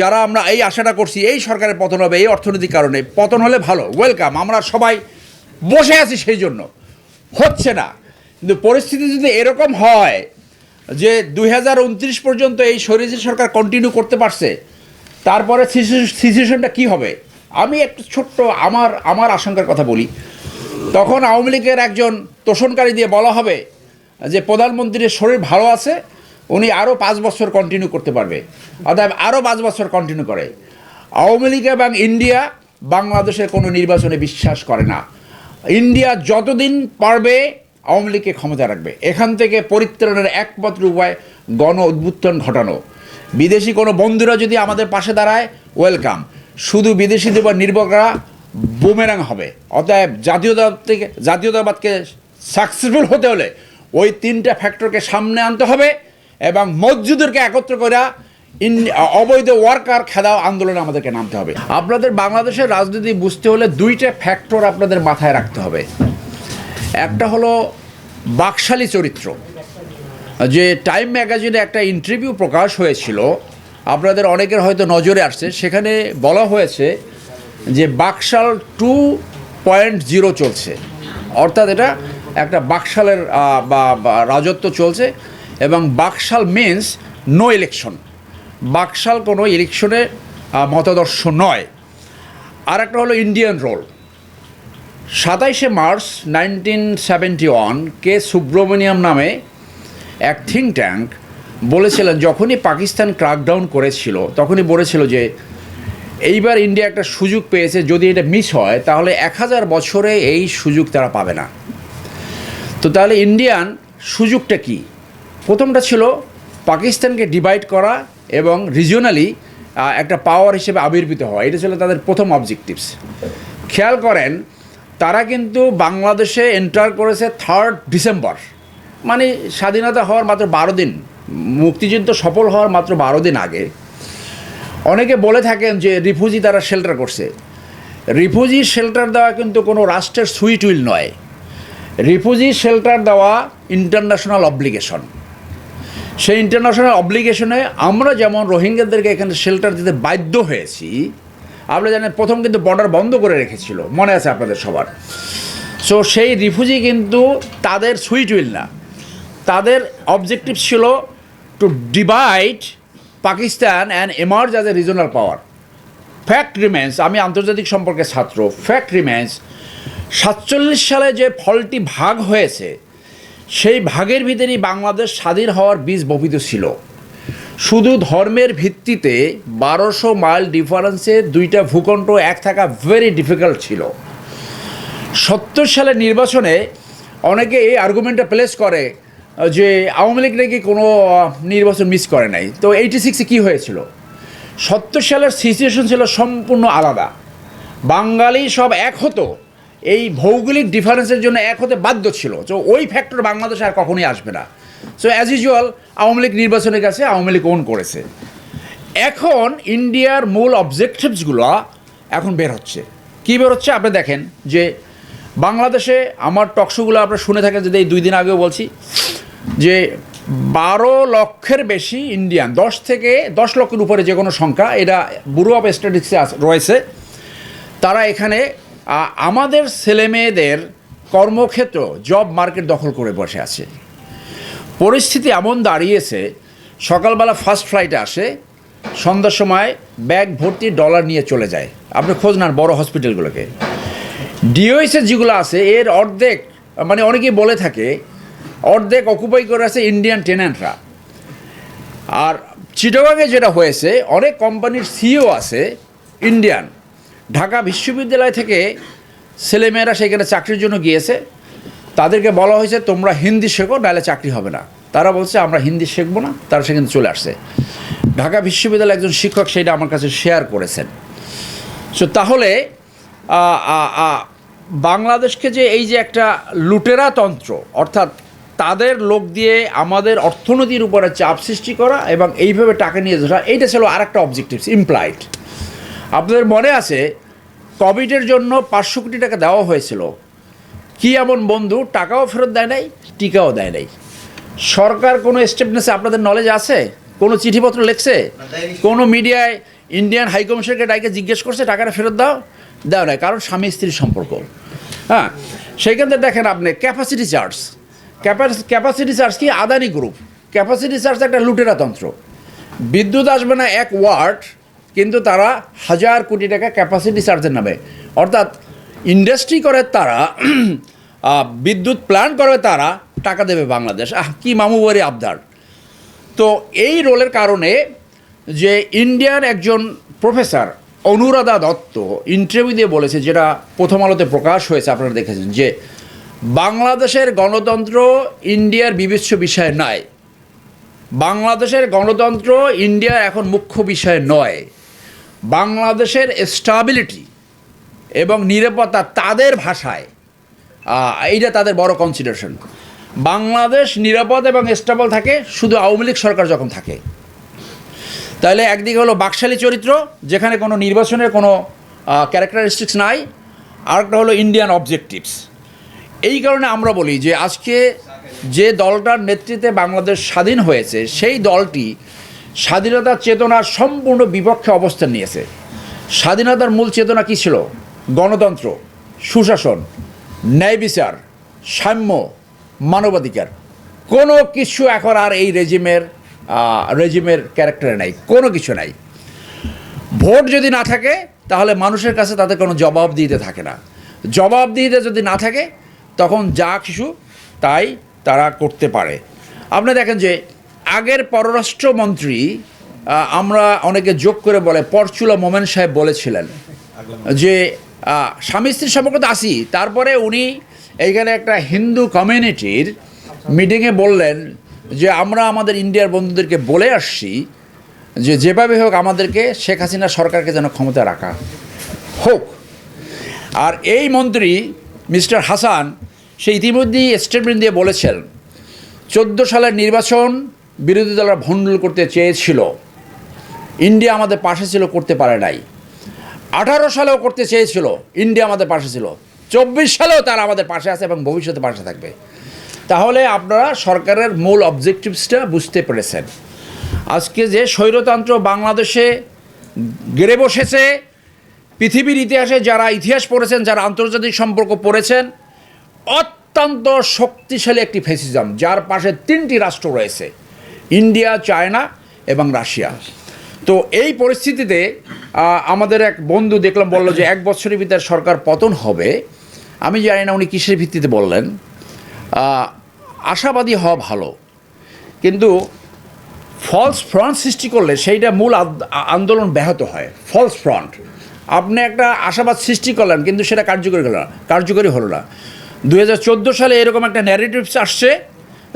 যারা আমরা এই আশাটা করছি এই সরকারের পতন হবে এই অর্থনৈতিক কারণে, পতন হলে ভালো, ওয়েলকাম, আমরা সবাই বসে আছি সেই জন্য। হচ্ছে না, কিন্তু পরিস্থিতি যদি এরকম হয় যে 2029 পর্যন্ত এই শরীয়ত সরকার কন্টিনিউ করতে পারছে, তারপরে সিচুয়েশনটা কী হবে? আমি একটু ছোট্ট আমার আশঙ্কার কথা বলি। তখন আওয়ামী লীগের একজন তোষণকারী দিয়ে বলা হবে যে প্রধানমন্ত্রীর শরীর ভালো আছে, উনি আরও 5 বছর কন্টিনিউ করতে পারবে, অর্থাৎ আরও 5 বছর কন্টিনিউ করে। আওয়ামী লীগ এবং ইন্ডিয়া বাংলাদেশের কোনো নির্বাচনে বিশ্বাস করে না। ইন্ডিয়া যতদিন পারবে আওয়ামী লীগকে ক্ষমতা রাখবে। এখান থেকে পরিত্রাণের একমাত্র উপায় গণ উদ্বুত্থান ঘটানো। বিদেশি কোনো বন্ধুরা যদি আমাদের পাশে দাঁড়ায়, ওয়েলকাম। শুধু বিদেশিদের উপর নির্ভর করা বুমেরাং হবে। অতএব জাতীয়তাবাদকে সাকসেসফুল হতে হলে ওই 3টা ফ্যাক্টরকে সামনে আনতে হবে এবং মসজিদদেরকে একত্র করে অবৈধ ওয়ার্কার খেদাও আন্দোলনে আমাদেরকে নামতে হবে। আপনাদের বাংলাদেশের রাজনীতি বুঝতে হলে 2টা ফ্যাক্টর আপনাদের মাথায় রাখতে হবে। একটা হলো বাকশালী চরিত্র। যে টাইম ম্যাগাজিনে একটা ইন্টারভিউ প্রকাশ হয়েছিল, আপনাদের অনেকের হয়তো নজরে আসছে, সেখানে বলা হয়েছে যে বাকশাল 2.0 চলছে, অর্থাৎ এটা একটা বাকশালের রাজত্ব চলছে। এবং Baksal means no election, Baksal কোনো ইলেকশনের মতাদর্শ নয়। আর একটা হলো ইন্ডিয়ান রোল। 27শে মার্চ 1971 কে সুব্রমণিয়াম নামে এক থিঙ্ক ট্যাঙ্ক বলেছিলেন, যখনই পাকিস্তান ক্র্যাকডাউন করেছিল তখনই বলেছিল যে এইবার ইন্ডিয়া একটা সুযোগ পেয়েছে, যদি এটা মিস হয় তাহলে 1000 বছরে এই সুযোগ তারা পাবে না। তো তাহলে ইন্ডিয়ান সুযোগটা কি? প্রথমটা ছিল পাকিস্তানকে ডিভাইড করা এবং রিজিওনালি একটা পাওয়ার হিসেবে আবির্ভূত হওয়া। এটা ছিল তাদের প্রথম অবজেক্টিভস। খেয়াল করেন, তারা কিন্তু বাংলাদেশে এন্টার করেছে 3 ডিসেম্বর, মানে স্বাধীনতা হওয়ার মাত্র 12 দিন, মুক্তিযুদ্ধ সফল হওয়ার মাত্র 12 দিন আগে। অনেকে বলে থাকেন যে রিফিউজি তারা শেল্টার করছে। রিফিউজি শেল্টার দেওয়া কিন্তু কোনো রাষ্ট্রের সুইট উইল নয়। রিফিউজি শেল্টার দেওয়া ইন্টারন্যাশনাল অব্লিগেশন। সেই ইন্টারন্যাশনাল অব্লিগেশনে আমরা যেমন রোহিঙ্গাদেরকে এখানে শেল্টার দিতে বাধ্য হয়েছি, আপনারা জানেন প্রথম কিন্তু বর্ডার বন্ধ করে রেখেছিল, মনে আছে আপনাদের সবার। সো সেই রিফিউজি কিন্তু তাদের সুইট উইল না, তাদের অবজেক্টিভ ছিল to divide Pakistan and emerge as a regional power. Fact remains, আমি আন্তর্জাতিক সম্পর্কের ছাত্র, ফ্যাক্ট রিমেন্স 47 সালে যে ফলটি ভাগ হয়েছে, সেই ভাগের ভিতরেই বাংলাদেশ স্বাধীন হওয়ার বীজ বপিত ছিল। শুধু ধর্মের ভিত্তিতে 1200 মাইল ডিফারেন্সে 2টা ভূখণ্ড এক থাকা ভেরি ডিফিকাল্ট ছিল। 70 সালের নির্বাচনে অনেকে এই আর্গুমেন্টটা প্লেস করে যে আওয়ামী লীগ নাকি কোনো নির্বাচন মিস করে নাই। তো 86-এ কী হয়েছিল? 70 সালের সিচুয়েশন ছিল সম্পূর্ণ আলাদা। বাঙালি সব এক হতো, এই ভৌগোলিক ডিফারেন্সের জন্য এক হতে বাধ্য ছিল। তো ওই ফ্যাক্টর বাংলাদেশে আর কখনোই আসবে না। So as usual Awami League নির্বাচনের কাছে আওয়ামী লীগ ওন করেছে। এখন ইন্ডিয়ার মূল অবজেক্টিভসগুলো এখন বের হচ্ছে। কী বের হচ্ছে? আপনি দেখেন যে বাংলাদেশে, আমার টকশোগুলো আপনারা শুনে থাকেন, যদি এই 2 দিন আগেও বলছি যে 12 লক্ষের বেশি ইন্ডিয়ান, 10 লক্ষের উপরে যে কোনো সংখ্যা, এটা ব্যুরো অফ স্ট্যাটিস্টিক্সে রয়েছে। তারা এখানে আমাদের ছেলেমেয়েদের কর্মক্ষেত্র, জব মার্কেট দখল করে বসে আছে। পরিস্থিতি এমন দাঁড়িয়েছে, সকালবেলা ফার্স্ট ফ্লাইটে আসে, সন্ধ্যার সময় ব্যাগ ভর্তি ডলার নিয়ে চলে যায়। আপনি খোঁজ নেন বড় হসপিটালগুলোকে, ডিওএসের যেগুলো আছে এর অর্ধেক, মানে অনেকেই বলে থাকে অর্ধেক অকুপাই করে আছে ইন্ডিয়ান টেন্যান্টরা। আর চিটাগাংয়ে যেটা হয়েছে, অনেক কোম্পানির সিইও আছে ইন্ডিয়ান। ঢাকা বিশ্ববিদ্যালয় থেকে ছেলেমেয়েরা সেখানে চাকরির জন্য গিয়েছে, তাদেরকে বলা হয়েছে তোমরা হিন্দি শেখো, নাহলে চাকরি হবে না। তারা বলছে আমরা হিন্দি শিখবো না, তারা সেখানে চলে আসছে। ঢাকা বিশ্ববিদ্যালয়ের একজন শিক্ষক সেটা আমার কাছে শেয়ার করেছেন। সো তাহলে বাংলাদেশকে যে এই যে একটা লুটেরা তন্ত্র, অর্থাৎ তাদের লোক দিয়ে আমাদের অর্থনীতির উপরে চাপ সৃষ্টি করা এবং এইভাবে টাকা নিয়ে ধরা, এইটা ছিল আরেকটা অবজেক্টিভস ইমপ্লাইড। আপনাদের মনে আছে কোভিডের জন্য 500 কোটি টাকা দেওয়া হয়েছিল। কি এমন বন্ধু টাকাও ফেরত দেয় নাই, টিকাও দেয় নাই। সরকার কোনো স্টেপ নিয়েছে আপনাদের নলেজ আছে? কোনো চিঠিপত্র লেখছে? কোনো মিডিয়ায় ইন্ডিয়ান হাইকমিশনকে ডাইকে জিজ্ঞেস করছে টাকাটা ফেরত দাও না, কারণ স্বামী স্ত্রীর সম্পর্ক। হ্যাঁ, সেইখান থেকে দেখেন আপনি ক্যাপাসিটি চার্জ কি? আদানি গ্রুপ ক্যাপাসিটি চার্জ একটা লুটেরা তন্ত্র। বিদ্যুৎ আসবে না 1 ওয়াট, কিন্তু তারা 1000 কোটি টাকা ক্যাপাসিটি চার্জের নামে, অর্থাৎ ইন্ডাস্ট্রি করে তারা, বিদ্যুৎ প্ল্যান্ট করে তারা, টাকা দেবে বাংলাদেশ। কি মামুবাড়ি আবদার। তো এই রোলের কারণে যে ইন্ডিয়ার একজন প্রফেসর অনুরাধা দত্ত ইন্টারভিউ দিয়ে বলেছে, যেটা প্রথম আলোতে প্রকাশ হয়েছে, আপনারা দেখেছেন, যে বাংলাদেশের গণতন্ত্র ইন্ডিয়ার বিবেচ্য বিষয় নয়। বাংলাদেশের গণতন্ত্র ইন্ডিয়ার এখন মুখ্য বিষয় নয়। বাংলাদেশের স্টাবিলিটি এবং নিরাপত্তা, তাদের ভাষায় এইটা তাদের বড় কনসিডারেশন। বাংলাদেশ নিরাপদ এবং স্টেবল থাকে শুধু আওয়ামী লীগ সরকার যখন থাকে। তাহলে একদিকে হলো বাকশালী চরিত্র, যেখানে কোনো নির্বাচনের কোনো ক্যারেক্টারিস্টিক্স নাই, আরেকটা হলো ইন্ডিয়ান অবজেক্টিভস। এই কারণে আমরা বলি যে আজকে যে দলটার নেতৃত্বে বাংলাদেশ স্বাধীন হয়েছে, সেই দলটি স্বাধীনতার চেতনার সম্পূর্ণ বিপক্ষে অবস্থান নিয়েছে। স্বাধীনতার মূল চেতনা কী ছিল? গণতন্ত্র, সুশাসন, ন্যায় বিচার, সাম্য, মানবাধিকার। কোনো কিছু এখন আর এই রেজিমের ক্যারেক্টারে নাই, কোনো কিছু নাই। ভোট যদি না থাকে তাহলে মানুষের কাছে তাদের কোনো জবাবদিহিতে থাকে না। জবাবদিহিতে যদি না থাকে তখন যা কিছু তাই তারা করতে পারে। আপনি দেখেন যে আগের পররাষ্ট্রমন্ত্রী, আমরা অনেকে যোগ করে বলে, পরচুলা মোমেন সাহেব বলেছিলেন যে স্বামী স্ত্রীর সম্পর্ক তো আসি, তারপরে উনি এইখানে একটা হিন্দু কমিউনিটির মিটিংয়ে বললেন যে আমরা আমাদের ইন্ডিয়ার বন্ধুদেরকে বলে আসছি যে যেভাবে হোক আমাদেরকে শেখ হাসিনা সরকারকে যেন ক্ষমতা রাখা হোক। আর এই মন্ত্রী মিস্টার হাসান সে ইতিমধ্যেই স্টেটমেন্ট দিয়ে বলেছেন 14 সালের নির্বাচন বিরোধী দলরা ভণ্ডুল করতে চেয়েছিল, ইন্ডিয়া আমাদের পাশে ছিল, করতে পারে নাই। 18 সালেও করতে চেয়েছিল, ইন্ডিয়া আমাদের পাশে ছিল। 24 সালেও তারা আমাদের পাশে আছে এবং ভবিষ্যতে পাশে থাকবে। তাহলে আপনারা সরকারের মূল অবজেক্টিভসটা বুঝতে পেরেছেন। আজকে যে স্বৈরতন্ত্র বাংলাদেশে গেড়ে বসেছে, পৃথিবীর ইতিহাসে যারা ইতিহাস পড়েছেন, যারা আন্তর্জাতিক সম্পর্ক পড়েছেন, অত্যন্ত শক্তিশালী একটি ফ্যাসিজম, যার পাশে 3টি রাষ্ট্র রয়েছে, ইন্ডিয়া, চায়না এবং রাশিয়া। তো এই পরিস্থিতিতে আমাদের এক বন্ধু দেখলাম বলল যে 1 বছরের ভিতরে সরকার পতন হবে। আমি জানি না উনি কিসের ভিত্তিতে বললেন। আশাবাদী হওয়া ভালো, কিন্তু ফলস ফ্রন্ট সৃষ্টি করলে সেইটা মূল আন্দোলন ব্যাহত হয়। ফলস ফ্রন্ট, আপনি একটা আশাবাদ সৃষ্টি করলেন কিন্তু সেটা কার্যকরী হলো না। 2014 সালে এরকম একটা ন্যারেটিভস আসছে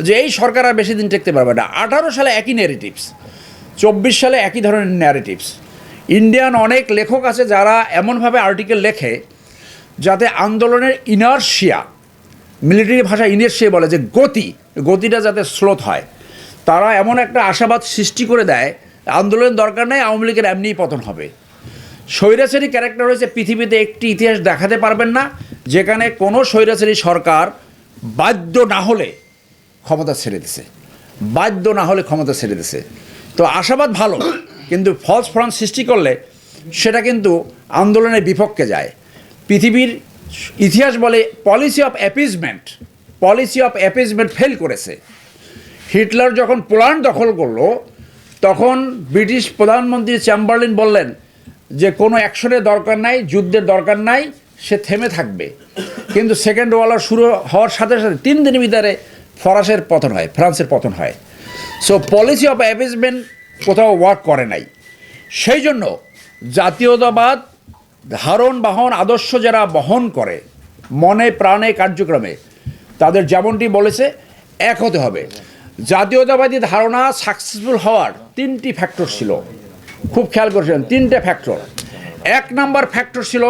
যে এই সরকার আর বেশি দিন টিকতে পারবে না। 18 সালে একই ন্যারেটিভস, 24 সালে একই ধরনের ন্যারেটিভস। ইন্ডিয়ান অনেক লেখক আছে যারা এমনভাবে আর্টিকেল লেখে যাতে আন্দোলনের ইনার্শিয়া, মিলিটারি ভাষা ইনার্শিয়া বলে, যে গতিটা যাতে স্লোথ হয়। তারা এমন একটা আশাবাদ সৃষ্টি করে দেয় আন্দোলনের দরকার নেই, আওয়ামী লীগের এমনিই পতন হবে। স্বৈরাচারী ক্যারেক্টার হয়েছে পৃথিবীতে একটি ইতিহাস দেখাতে পারবেন না যেখানে কোনো স্বৈরাচারী সরকার বাধ্য না হলে ক্ষমতা ছেড়ে দিছে। তো আশাবাদ ভালো, কিন্তু ফলস ফ্রন্ট সৃষ্টি করলে সেটা কিন্তু আন্দোলনের বিপক্ষে যায়। পৃথিবীর ইতিহাস বলে পলিসি অফ অ্যাপিজমেন্ট ফেল করেছে। হিটলার যখন পোল্যান্ড দখল করলো তখন ব্রিটিশ প্রধানমন্ত্রী চেম্বারলিন বললেন যে কোনো অ্যাকশনের দরকার নাই, যুদ্ধের দরকার নাই, সে থেমে থাকবে। কিন্তু সেকেন্ড ওয়ার শুরু হওয়ার সাথে সাথে 3 দিনের ভিতরে ফরাসের পতন হয়। সো পলিসি অফ অ্যাপিজমেন্ট কোথাও ওয়ার্ক করে নাই। সেই জন্য জাতীয়তাবাদ বাহন আদর্শ যারা বহন করে মনে প্রাণে কার্যক্রমে, তাদের যেমনটি বলেছে এক হতে হবে। জাতীয়তাবাদী ধারণা সাকসেসফুল হওয়ার 3টি ফ্যাক্টর ছিল, খুব খেয়াল করেছেন 3টে ফ্যাক্টর। 1 নাম্বার ফ্যাক্টর ছিল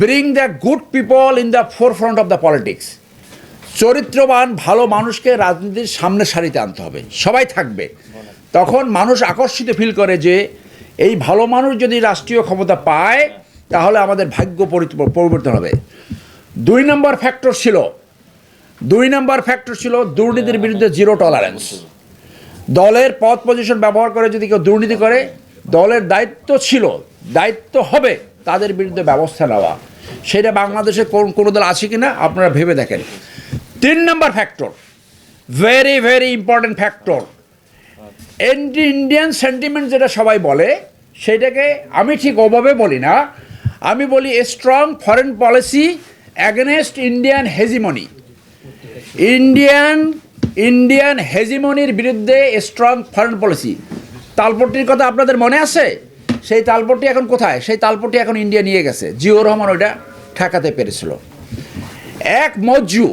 bring the good people in the forefront of the politics. চরিত্রবান ভালো মানুষকে রাজনীতির সামনের সারিতে আনতে হবে, সবাই থাকবে। তখন মানুষ আকর্ষিত ফিল করে যে এই ভালো মানুষ যদি রাষ্ট্রীয় ক্ষমতা পায় তাহলে আমাদের ভাগ্য পরিবর্তন হবে। 2 নাম্বার ফ্যাক্টর ছিল দুর্নীতির বিরুদ্ধে জিরো টলারেন্স। দলের পদ পজিশন ব্যবহার করে যদি কেউ দুর্নীতি করে, দলের দায়িত্ব ছিল, দায়িত্ব হবে তাদের বিরুদ্ধে ব্যবস্থা নেওয়া। সেটা বাংলাদেশে কোনো দল আছে কি না আপনারা ভেবে দেখেন। 3 number factor, very very important factor, anti Indian sentiment যেটা সবাই বলে, সেটাকে আমি ঠিক ওভাবে বলি না, আমি বলি strong foreign policy against Indian hegemony. Indian হেজিমনির বিরুদ্ধে স্ট্রং ফরেন পলিসি। তালপট্টির কথা আপনাদের মনে আছে? সেই তালপট্টি এখন কোথায়? সেই তালপট্টি এখন ইন্ডিয়া নিয়ে গেছে। জিয়াউর রহমান ওইটা ঠেকাতে পেরেছিল। এক মজ্জু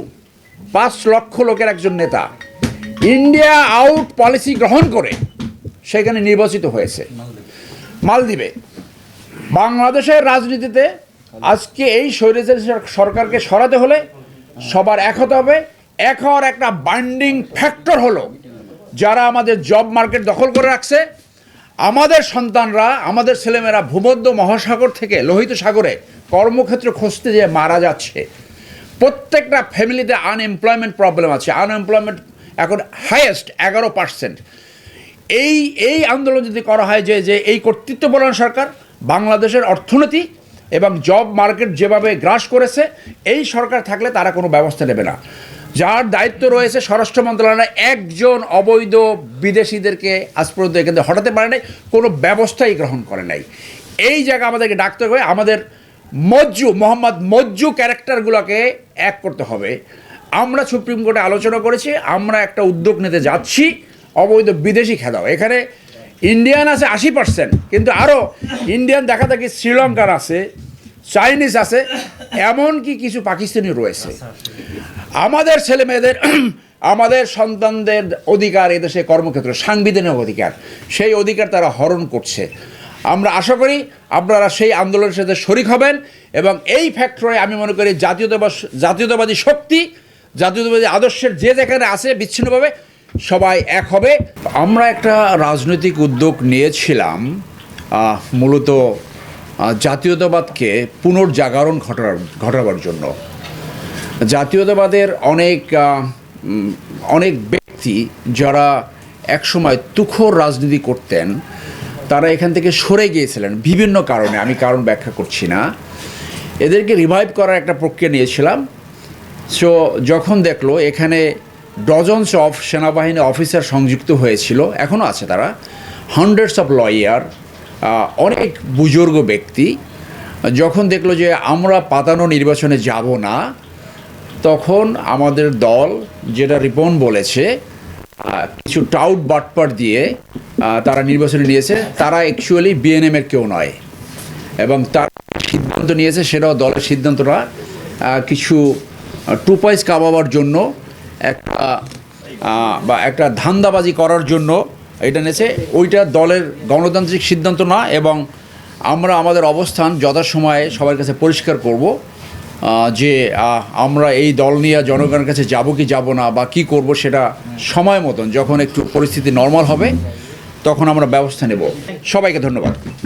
5 লক্ষ লোকের একজন নেতা ইন্ডিয়া আউট পলিসি গ্রহণ করে সেখানে নির্বাচিত হয়েছে মালদ্বীপে। বাংলাদেশের রাজনীতিতে আজকে এই স্বৈরাচারী সরকারকে সরাতে হলে সবার এক হতে হবে। এক হওয়ার একটা বাইন্ডিং ফ্যাক্টর হলো যারা আমাদের জব মার্কেট দখল করে রাখছে, আমাদের সন্তানরা, আমাদের ছেলেমেয়েরা ভূমধ্য মহাসাগর থেকে লোহিত সাগরে কর্মক্ষেত্র খুঁজতে যেয়ে মারা যাচ্ছে। প্রত্যেকটা ফ্যামিলিতে আনএমপ্লয়মেন্ট প্রবলেম আছে। আনএমপ্লয়মেন্ট এখন হাইয়েস্ট 11%। এই আন্দোলন যদি করা হয় যে এই কর্তৃত্বপরায়ণ সরকার বাংলাদেশের অর্থনীতি এবং জব মার্কেট যেভাবে গ্রাস করেছে, এই সরকার থাকলে তারা কোনো ব্যবস্থা নেবে না। যার দায়িত্ব রয়েছে স্বরাষ্ট্র মন্ত্রণালয়, একজন অবৈধ বিদেশিদেরকে আজ পর্যন্ত এখান থেকে হটাতে পারে নাই, কোনো ব্যবস্থাই গ্রহণ করে নাই। এই জায়গা আমাদেরকে ডাকতে হবে, আমাদের মোহাম্মদ মজ্জু ক্যারেক্টারগুলোকে এক করতে হবে। আমরা সুপ্রিম কোর্টে আলোচনা করেছি, আমরা একটা উদ্যোগ নিতে যাচ্ছি অবৈধ বিদেশি খেদাও। এখানে ইন্ডিয়ান আছে 80%, কিন্তু আরও ইন্ডিয়ান দেখা দেখি শ্রীলঙ্কার আছে, চাইনিজ আছে, এমনকি কিছু পাকিস্তানি রয়েছে। আমাদের ছেলে মেয়েদের, আমাদের সন্তানদের অধিকার, এদেশে কর্মক্ষেত্র সাংবিধানিক অধিকার, সেই অধিকার তারা হরণ করছে। আমরা আশা করি আপনারা সেই আন্দোলনের সাথে শরিক হবেন এবং এই ফ্যাক্টরে আমি মনে করি জাতীয়তাবাদী শক্তি, জাতীয়তাবাদী আদর্শের যে যেখানে আছে বিচ্ছিন্নভাবে সবাই এক হবে। আমরা একটা রাজনৈতিক উদ্যোগ নিয়েছিলাম মূলত জাতীয়তাবাদকে পুনর্জাগরণ ঘটাবার জন্য। জাতীয়তাবাদের অনেক ব্যক্তি যারা একসময় তুখোর রাজনীতি করতেন, তারা এখান থেকে সরে গিয়েছিলেন বিভিন্ন কারণে, আমি কারণ ব্যাখ্যা করছি না। এদেরকে রিভাইভ করার একটা প্রক্রিয়া নিয়েছিলাম। সো যখন দেখলো এখানে ডজনস অফ সেনাবাহিনী অফিসার সংযুক্ত হয়েছিল, এখনও আছে তারা, হান্ড্রেডস অফ লয়ার, অনেক বুজুর্গ ব্যক্তি, যখন দেখলো যে আমরা পাতানো নির্বাচনে যাব না, তখন আমাদের দল, যেটা রিপন বলেছে, কিছু টাউট বাটপার দিয়ে তারা নির্বাচনে নিয়েছে। তারা অ্যাকচুয়ালি বিএনএমের কেউ নয় এবং তার সিদ্ধান্ত নিয়েছে, সেটাও দলের সিদ্ধান্তটা কিছু টুপাইস কামাবার জন্য একটা ধান্দাবাজি করার জন্য এটা নিয়েছে। ওইটা দলের গণতান্ত্রিক সিদ্ধান্ত না এবং আমরা আমাদের অবস্থান যথাসময়ে সবার কাছে পরিষ্কার করব যে আমরা এই দল নিয়ে জনগণের কাছে যাব কি যাব না বা কি করব, সেটা সময় মতন যখন একটু পরিস্থিতি নর্মাল হবে তখন আমরা ব্যবস্থা নেব। সবাইকে ধন্যবাদ।